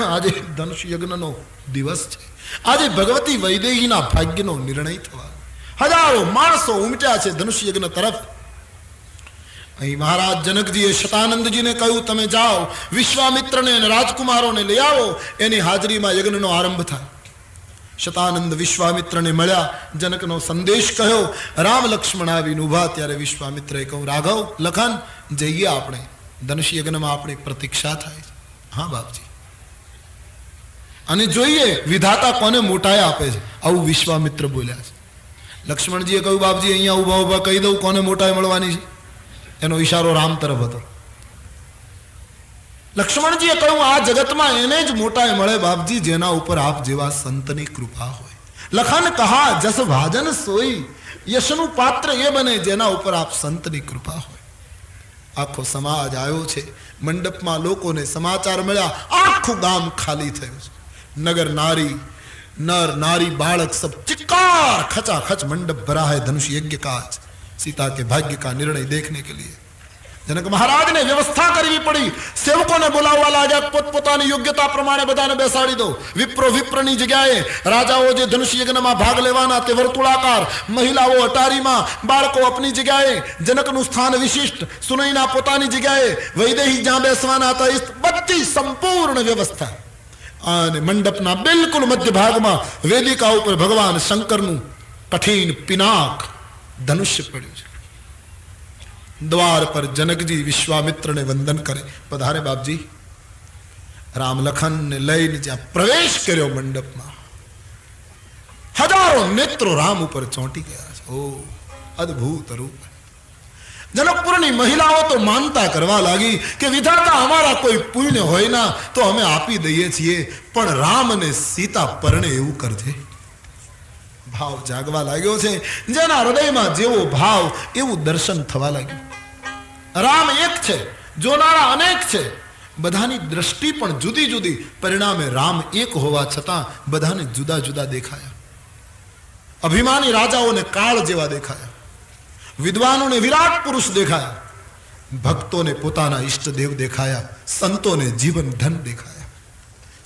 આજે ધનુષ યજ્ઞનો દિવસ છે. આજે ભગવતી વૈદેહીના ભાગ્યનો નિર્ણય થવાનો. હજારો માણસો ઉમટ્યા છે ધનુષ યજ્ઞ તરફ. અહીં મહારાજ જનકજીએ શતાનંદજીને કહ્યું તમે જાઓ વિશ્વામિત્રને અને રાજકુમારોને લઈ આવો, એની હાજરીમાં યજ્ઞનો આરંભ થાય. શતાનંદ વિશ્વામિત્રને મળ્યા, જનકનો સંદેશ કહ્યો. રામ લક્ષ્મણ આવીને ઉભા ત્યારે વિશ્વામિત્રએ કહ્યું રાઘવ લખન જઈએ આપણે, ધનુષ યજ્ઞમાં આપણી પ્રતીક્ષા થાય. હા બાપજી, અને જોઈએ વિધાતા કોને મોટાઈ આપે છે. આવું વિશ્વામિત્ર બોલ્યા છે. લક્ષ્મણજીએ કહ્યું બાપજી અહીંયા ઉભા ઉભા કહી દઉં કોને મોટાઈ મળવાની છે. એનો ઈશારો રામ તરફ હતો. લક્ષ્મણજીએ કહ્યું આ જગતમાં એને જ મોટાઈ મળે બાપજી જેના ઉપર આપ જેવા સંતની કૃપા હોય. લખન કહા જસ ભાજન સોઈ, યશનું પાત્ર એ બને જેના ઉપર આપ સંતની કૃપા હોય. આખો સમાજ આવ્યો છે મંડપમાં, લોકોને સમાચાર મળ્યા, આખું ગામ ખાલી થયું છે. નગર નારી, नर नारी बालक सब चिक्कार खचाखच मंडप भरा है धनुष यज्ञ का। आज सीता के भाग्य का निर्णय देखने के लिए जनक महाराज ने व्यवस्था करवी पड़ी। सेवकों ने बोलाववा लाग्या, પોતપોતાની યોગ્યતા પ્રમાણે બધાને બેસાડી દો। વિપ્રો વિપ્રની જગ્યાએ રાજાઓ જે ધનુષ યજ્ઞમાં ભાગ લેવાના તે વર્તુળાકાર, મહિલાઓ અટારીમાં, બાળકો આપની જગ્યાએ, જનકનું સ્થાન વિશિષ્ટ, સુનૈના પોતાની જગ્યાએ, વૈદેહી જ્યાં બેસવાના હતા એ બધી સંપૂર્ણ વ્યવસ્થા। અને મંડપના બિલકુલ મધ્ય ભાગમાં વેદિકા ઉપર ભગવાન શંકરનું કઠિન પિનાક ધનુષ્ય પડ્યું છે। द्वार पर जनक जी विश्वामित्र ने वंदन करे, पधारे बाप जी। राम लखन ने लईने ज्यां प्रवेश कर्यो मंडप में, हजारों नेत्रों राम ऊपर चौंटी गया। ओ अद्भुत रूप। जनकपुरनी महिलाओं तो मानता करवा लगी कि विधाता हमारा कोई पुण्य होय ना तो हमें आपी दईए छीए, पण राम ने सीता परणे एवं करजे। भाव जागवा लाग्यो छे, जेना हृदयमां जेवो भाव एवं दर्शन थवा लाग्युं। राम एक छे, जोनारा अनेक छे, बधानी दृष्टि पण जुदी जुदी, परिणामे राम एक होवा छतां बधाने जुदा जुदा देखाया। अभिमानी राजाओं ने काल जेवा देखाया, विद्वानों ने विराट पुरुष देखाया, भक्तों ने पोताना इष्ट देव देखाया, संतों ने जीवन धन देखाया।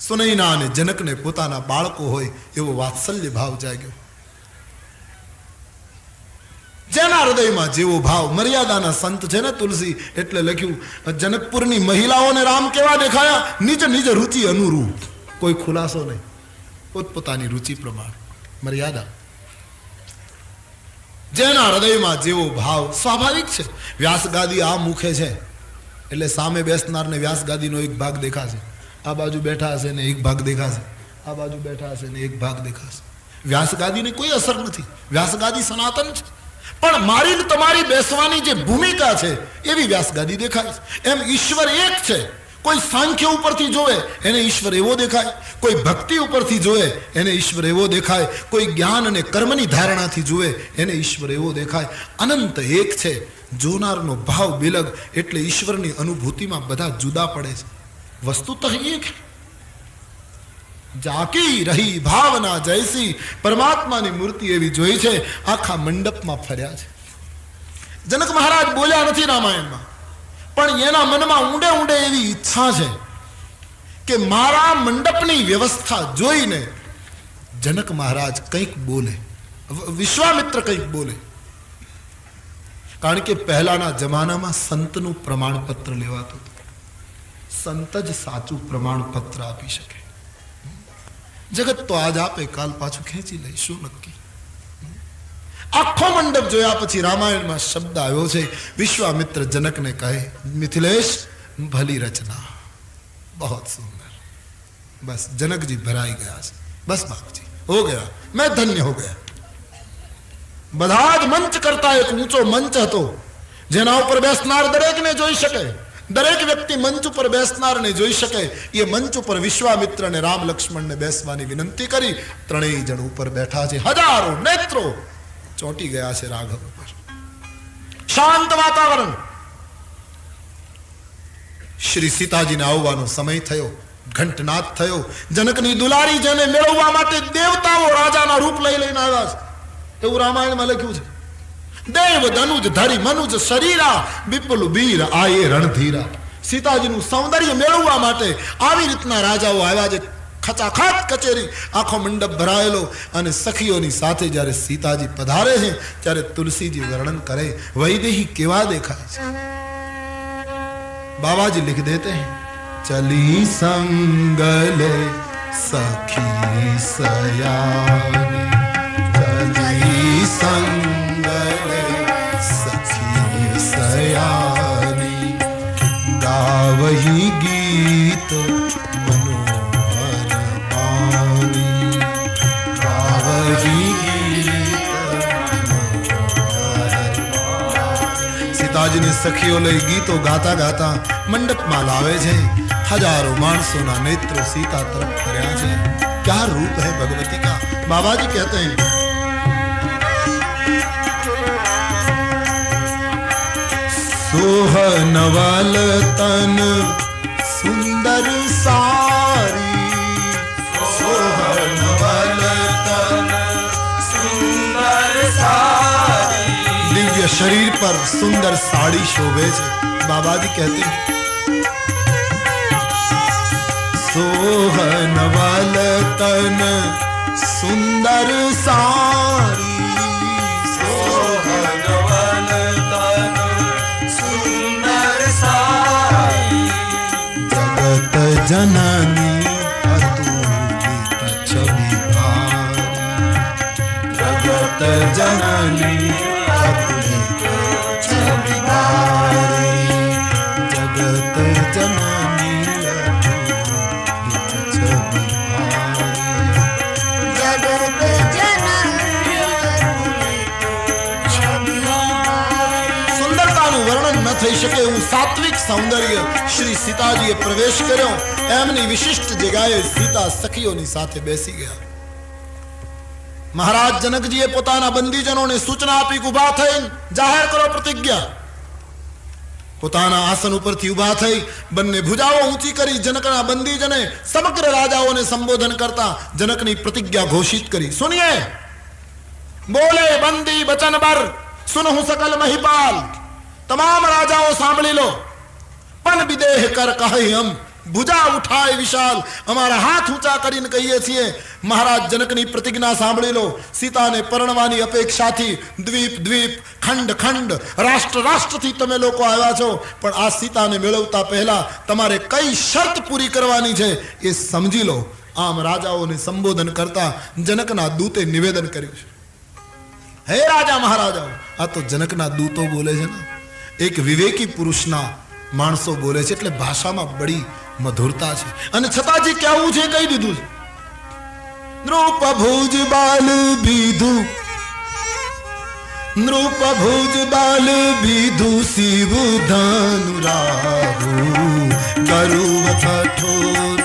सुनैना ने जनक ने पोताना बाळको होय एवो वात्सल्य भाव जाग्यो। जेना हृदयमां जेवो भाव। मर्यादाना संत छे ने तुलसी एटले लख्युं, जनकपुरनी महिलाओने राम केवा देखाया, निज निज रुचि अनुरूप, कोई खुलासो नहीं, पोतपोतानी रुचि प्रमाण मर्यादा। जेना हृदयमां जेवो भाव स्वाभाविक छे। व्यासगादी आ मुखे छे एटले सामे बेसनारने व्यासगादीनो एक भाग देखाशे, आ बाजू बैठा हशे ने एक भाग देखाशे, आ बाजू बैठा हशे ने एक भाग देखाशे। व्यासगादीने कोई असर नथी, व्यासगादी सनातन छे, पण मारी तमारी बेसवानी जे भूमिका छे एवी व्यासगादी देखाय। एम ईश्वर एक छे, कोई सांख्य उपरथी जोवे एने ईश्वर एवो देखाय, कोई भक्ति उपरथी जोवे एने ईश्वर एवो देखाय, कोई ज्ञान अने कर्मनी धारणाथी जोवे एने ईश्वर एवो देखाय। अनंत एक छे, जोनारनो भाव बेलग, एटले ईश्वरनी अनुभूतिमां बधा जुदा पड़े छे। वस्तुतः एक। જાકી રહી ભાવના જૈસી. પરમાત્માની મૂર્તિ એવી જોઈ છે, આખા મંડપમાં ફર્યા છે. જનક મહારાજ બોલ્યા નથી રામાયણમાં, પણ એના મનમાં ઊંડે ઊંડે એવી ઈચ્છા છે કે મારા મંડપની વ્યવસ્થા જોઈને જનક મહારાજ કંઈક બોલે, વિશ્વામિત્ર કંઈક બોલે. કારણ કે પહેલાના જમાનામાં સંતનું પ્રમાણપત્ર લેવાતું હતું. સંત જ સાચું પ્રમાણપત્ર આપી શકે. જગત તો આજ આપે, કાલ પાછું ખેંચી લે, શું નક્કી. આખો મંડપ જોયા પછી રામાયણમાં શબ્દ આવ્યો છે. વિશ્વામિત્ર જનકને કહે, મિથિલેશ ભલી રચના, બહુ સુંદર. બસ જનકજી ભરાઈ ગયા છે. બસ બાપજી હો ગયા, મેં ધન્ય હો ગયા. બધા જ મંચ કરતા એક ઊંચો મંચ હતો, જેના ઉપર બેસનાર દરેકને જોઈ શકે, દરેક વ્યક્તિ મંચ ઉપર બેસનારને જોઈ શકે. એ મંચ ઉપર વિશ્વામિત્ર અને રામ લક્ષ્મણને બેસવાની વિનંતી કરી. ત્રણેય જણ ઉપર બેઠા છે. હજારો નેત્રો ચોંટી ગયા છે રાઘવ ઉપર. શાંત વાતાવરણ. શ્રી સીતાજીને આવવાનો સમય થયો, ઘંટનાદ થયો. જનકની દુલારી જેને મેળવવા માટે દેવતાઓ રાજાના રૂપ લઈ લઈને આવ્યા છે, એવું રામાયણમાં લખ્યું છે. દેવ ધનુજ ધરી મનુજ શરીરા, વિપુલ બીર આયે રણધીરા. સીતાજીનું સૌંદર્ય મેળવવા માટે આવી રીતના રાજાઓ આવ્યા છે. ખચાખચ કચેરી, આખો મંડપ ભરાયેલો. અને સખીઓની સાથે જ્યારે સીતાજી પધારે છે ત્યારે તુલસીજી વર્ણન કરે, વૈદેહી કેવા દેખાય છે. બાબાજી लिख देते हैं, चली संगले सखी सयानी, चली संगले सखी सयानी, गावही गीत मनोहर पानी, गावही गीत मनोहर पानी. સીતાજીની સખીઓ લઈ ગીતો ગાતા ગાતા મંડપમાં લાવે છે. हजारों मानसों नेत्रों सीता तरफ फर्या है. क्या रूप है भगवती का. बाबा जी कहते हैं, सोहनवल तन सुंदर सारी, सोहनवल तन सुंदर सारी. दिव्य शरीर पर सुंदर साड़ी शोभे छे. बाबा जी कहते हैं, सोहन वाल तन सुंदर सारी, सोहन वाल तन सुंदर सारी. जगत जननी अतुलित छवि भारी, जगत जननी अतुलित छवि भारी, जगत जननी થઈ શકે એવું સાત્વિક સૌંદર્ય શ્રી સીતાજીએ પ્રવેશ કર્યો. એમની વિશિષ્ટ જગ્યાએ સીતા સખીઓની સાથે બેસી ગયા. મહારાજ જનકજીએ પોતાના બંદીજનોને સૂચના આપી, ઉભા થઈ જાહેર કરો પ્રતિજ્ઞા. પોતાના આસન ઉપરથી ઉભા થઈ બંને ભુજાઓ ઊંચી કરી જનકના બંદીજને સમગ્ર રાજાઓને સંબોધન કરતા જનકની પ્રતિજ્ઞા ઘોષિત કરી. સુનિए, બોલે બંદી બચન બર, સુનહુ સકલ મહિપાલ. તમામ રાજાઓ સાંભળી લો. પણ વિદેહ કર કહે હમ, ભુજા ઉઠાય વિશાલ. અમારા હાથ ઊંચા કરીને કહીએ છીએ, મહારાજ જનકની પ્રતિજ્ઞા સાંભળી લો. સીતાને પરણવાની અપેક્ષાથી દ્વીપ દ્વીપ, ખંડ ખંડ, રાષ્ટ્ર રાષ્ટ્રથી તમે લોકો આવ્યા છો. પણ આ સીતાને મેળવતા પહેલા તમારે કઈ શરત પૂરી કરવાની છે એ સમજી લો. આમ રાજાઓને સંબોધન કરતા જનકના દૂતે નિવેદન કર્યું છે. હે રાજા મહારાજાઓ. આ તો જનકના દૂતો બોલે છે ને, એક વિવેકી પુરુષના માણસો બોલે છે, એટલે ભાષામાં બડી મધુરતા છે. અને છતાંજી કેવું છે કહી દીધું છે. નૃપ ભુજ બાલ બીધુ, નૃપ ભુજ બાલ બીધુ, શિવ ધનુ રાહુ, ગરુવ કઠોર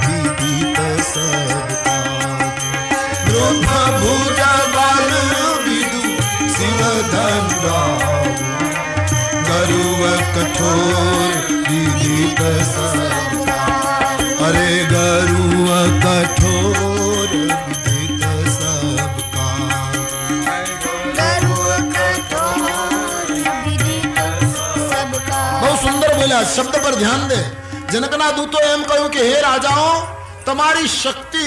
વિદિત સબકા. નૃપ ભુજ બાલ બીધુ, શિવ ધનુ રાહુ, ગરુવ કઠોર વિદિત સબકા. અરે ગરુવ કઠોર આ શબ્દ પર ધ્યાન દે. જનકના દૂતો એમ કહ્યું કે હે રાજાઓ, તમારી શક્તિ,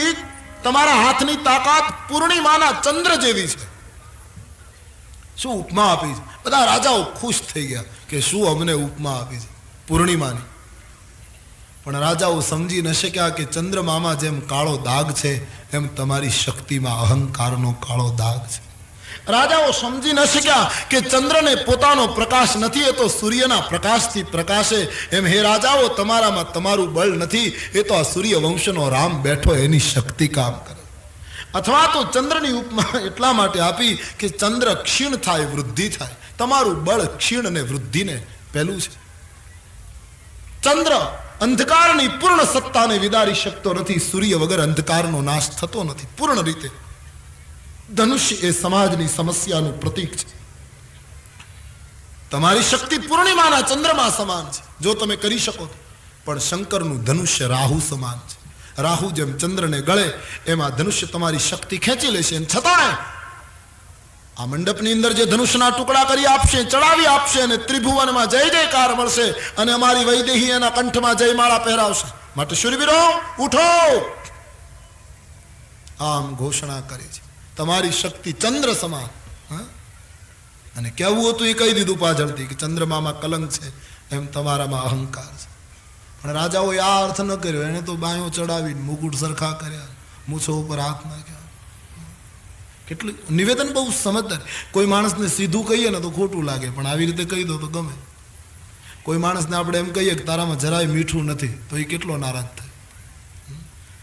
તમારા હાથની તાકાત પૂર્ણિમાના ચંદ્ર જેવી છે. શું ઉપમા આપી છે? બધા રાજાઓ ખુશ થઈ ગયા કે શું અમને ઉપમા આપી છે પૂર્ણિમાની. પણ રાજાઓ સમજી ન શક્યા કે ચંદ્રમામાં જેમ કાળો દાગ છે એમ તમારી શક્તિમાં અહંકારનો કાળો દાગ છે. રાજાઓ સમજી ન શક્યા કે ચંદ્રને પોતાનો પ્રકાશ નથી, એ તો સૂર્યના પ્રકાશથી પ્રકાશે. એમ હે રાજાઓ, તમારામાં તમારું બળ નથી, એ તો આ સૂર્ય વંશનો રામ બેઠો એની શક્તિ કામ કરે. અથવા તો ચંદ્રની ઉપમા એટલા માટે આપી કે ચંદ્ર ક્ષીણ થાય, વૃદ્ધિ થાય. તમારું બળ ક્ષીણ અને વૃદ્ધિને પહેલું છે. ચંદ્ર અંધકારની પૂર્ણ સત્તાને વિદારી શકતો નથી. સૂર્ય વગર અંધકારનો નાશ થતો નથી પૂર્ણ રીતે. ધનુષ્ય એ સમાજની સમસ્યાનું પ્રતીક છે. તમારી શક્તિ પૂર્ણિમાના ચંદ્રમા સમાન છે જો તમે કરી શકો તો. પણ શંકરનું ધનુષ્ય રાહુ સમાન છે. રાહુ જેમ ચંદ્રને ગળે એમાં ધનુષ્ય તમારી શક્તિ ખેંચી લેશે. છતાંય આ મંડપની અંદર જે ધનુષ્યના ટુકડા કરી આપશે, ચડાવી આપશે, અને ત્રિભુવનમાં જય જયકાર મળશે, અને અમારી વૈદેહી એના કંઠમાં જયમાળા પહેરાવશે. માટે શૂરવીરો ઉઠો, આમ ઘોષણા કરી છે. તમારી શક્તિ ચંદ્ર સમાન. અને કેવું હતું એ કહી દીધું પાછળથી કે ચંદ્રમામાં કલંક છે એમ તમારામાં અહંકાર છે. પણ રાજાઓએ આ અર્થ ન કર્યો. એને તો બાયો ચડાવી મુકુટ સરખા કર્યા, મૂછો ઉપર હાથ નાખ્યા. કેટલું નિવેદન બહુ સમજદાર. કોઈ માણસને સીધું કહીએ ને તો ખોટું લાગે, પણ આવી રીતે કહી દો તો ગમે. કોઈ માણસને આપણે એમ કહીએ કે તારામાં જરાય મીઠું નથી તો એ કેટલો નારાજ થાય.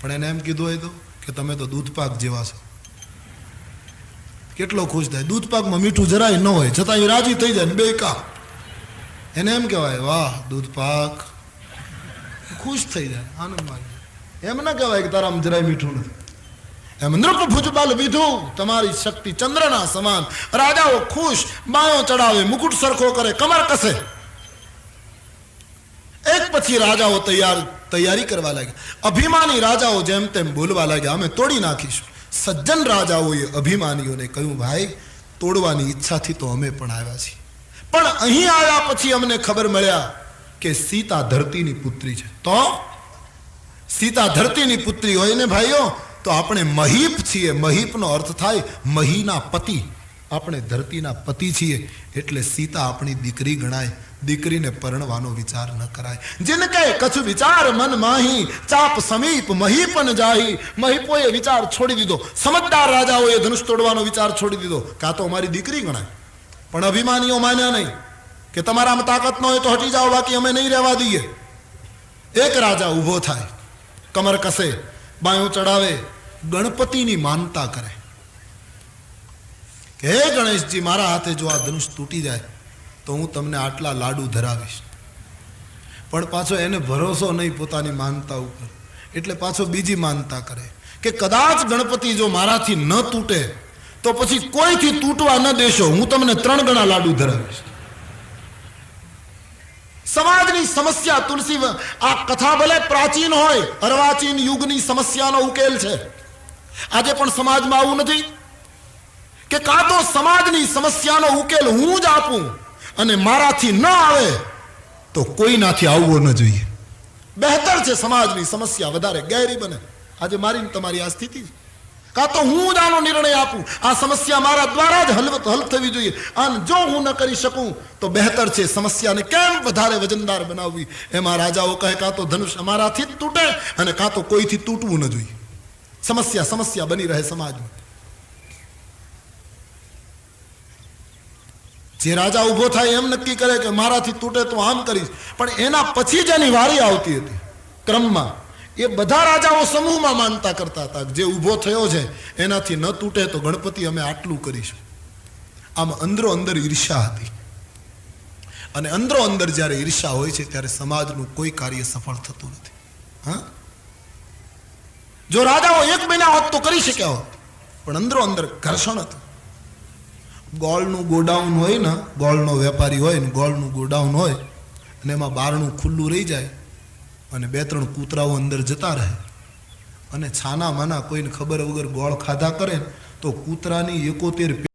પણ એને એમ કીધું હોય તો કે તમે તો દૂધપાક જેવા છો, કેટલો ખુશ થાય. દૂધપાકમાં મીઠું જરાય ન હોય છતાં એ રાજી થઈ જાય ને બે કા. એને એમ કહેવાય વાહ દૂધપાક, ખુશ થઈ જાય, આનંદ માને. એમ ના કહેવાય કે તારામાં જરાય મીઠું નથી. એમ નૃપ ભુજબલ વિધુ, તમારી શક્તિ ચંદ્રના સમાન. રાજાઓ ખુશ, બાયો ચડાવે, મુકુટ સરખો કરે, કમર કસે. એક પછી રાજાઓ તૈયારી કરવા લાગ્યા. અભિમાની રાજાઓ જેમ તેમ બોલવા લાગ્યા, અમે તોડી નાખીશું. સજ્જન રાજાઓએ અભિમાનીઓને કહ્યું, ભાઈ તોડવાની ઈચ્છાથી તો અમે પણ આવ્યા છીએ, પણ અહીં આવ્યા પછી અમને ખબર મળ્યા કે સીતા ધરતીની પુત્રી છે. તો સીતા ધરતીની પુત્રી હોય ને ભાઈઓ, તો આપણે મહીપ છીએ. મહીપનો અર્થ થાય મહીના પતિ. આપણે ધરતીના પતિ છીએ એટલે સીતા આપણી દીકરી ગણાય. દીકરીને પરણવાનો વિચાર ન કરાય. जिन के कछु विचार मन माही, चाप समीप महीपन जाही. મહીપોએ વિચાર છોડી દીધો. સમજદાર રાજાઓએ ધનુષ તોડવાનો વિચાર છોડી દીધો. કાં તો અમારી દીકરી ગણાય. પણ અભિમાનીઓ માન્યા નહીં કે તમારામાં તાકાત ન હોય તો હટી જાઓ, બાકી અમે નહીં રહેવા દઈએ. એક રાજા ઊભો થાય, કમર કસે, બાયો ચડાવે, ગણપતિની માનતા કરે કે હે ગણેશજી, મારા હાથે જો આ ધનુષ તૂટી જાય તો હું તમને આટલા લાડુ ધરાવીશ. પણ પાછો એને ભરોસો નહીં પોતાની માનતા ઉપર, એટલે પાછો બીજી માનતા કરે કે કદાચ ગણપતિ જો મારાથી ન તૂટે તો પછી કોઈથી તૂટવા ન દેશો, હું તમને 3 ગણા લાડુ ધરાવીશ. સમાજની સમસ્યા તુલસી, આ કથા ભલે પ્રાચીન હોય, અર્વાચીન યુગની સમસ્યાનો ઉકેલ છે. આજે પણ સમાજમાં આવું નથી કે કાં તો સમાજની સમસ્યાનો ઉકેલ હું જ આપું અને મારાથી ન આવે તો કોઈનાથી આવવો ન જોઈએ. બહેતર છે સમાજની સમસ્યા વધારે ગહેરી બને. આજે મારી તમારી આ સ્થિતિ છે. કાં તો હું જ આનો નિર્ણય આપું, આ સમસ્યા મારા દ્વારા જ હલ થવી જોઈએ, અને જો હું ન કરી શકું તો બહેતર છે સમસ્યાને કેમ વધારે વજનદાર બનાવવી. એમાં રાજાઓ કહે કાં તો ધનુષ અમારાથી જ તૂટે અને કાં તો કોઈથી તૂટવું ન જોઈએ. સમસ્યા બની રહે સમાજમાં. જે રાજા ઊભો થાય એમ નક્કી કરે કે મારાથી તૂટે તો આમ કરીશ, પણ એના પછી જેની વારી આવતી હતી ક્રમમાં, એ બધા રાજાઓ સમૂહમાં માનતા કરતા હતા જે ઊભો થયો છે એનાથી ન તૂટે તો ગણપતિ અમે આટલું કરીશું. આમ અંદરો અંદર ઈર્ષા હતી. અને અંદરો અંદર જ્યારે ઈર્ષા હોય છે ત્યારે સમાજનું કોઈ કાર્ય સફળ થતું નથી. હા, જો રાજાઓ એક મહિના હોત તો કરી શક્યા હોત, પણ અંદરો અંદર ઘર્ષણ હતું. ગોળનું ગોડાઉન હોય ને, ગોળનો વેપારી હોય ને, ગોળનું ગોડાઉન હોય અને એમાં બારણું ખુલ્લું રહી જાય અને 2-3 કૂતરાઓ અંદર જતા રહે અને છાના માના કોઈને ખબર વગર ગોળ ખાધા કરે તો કૂતરાની 71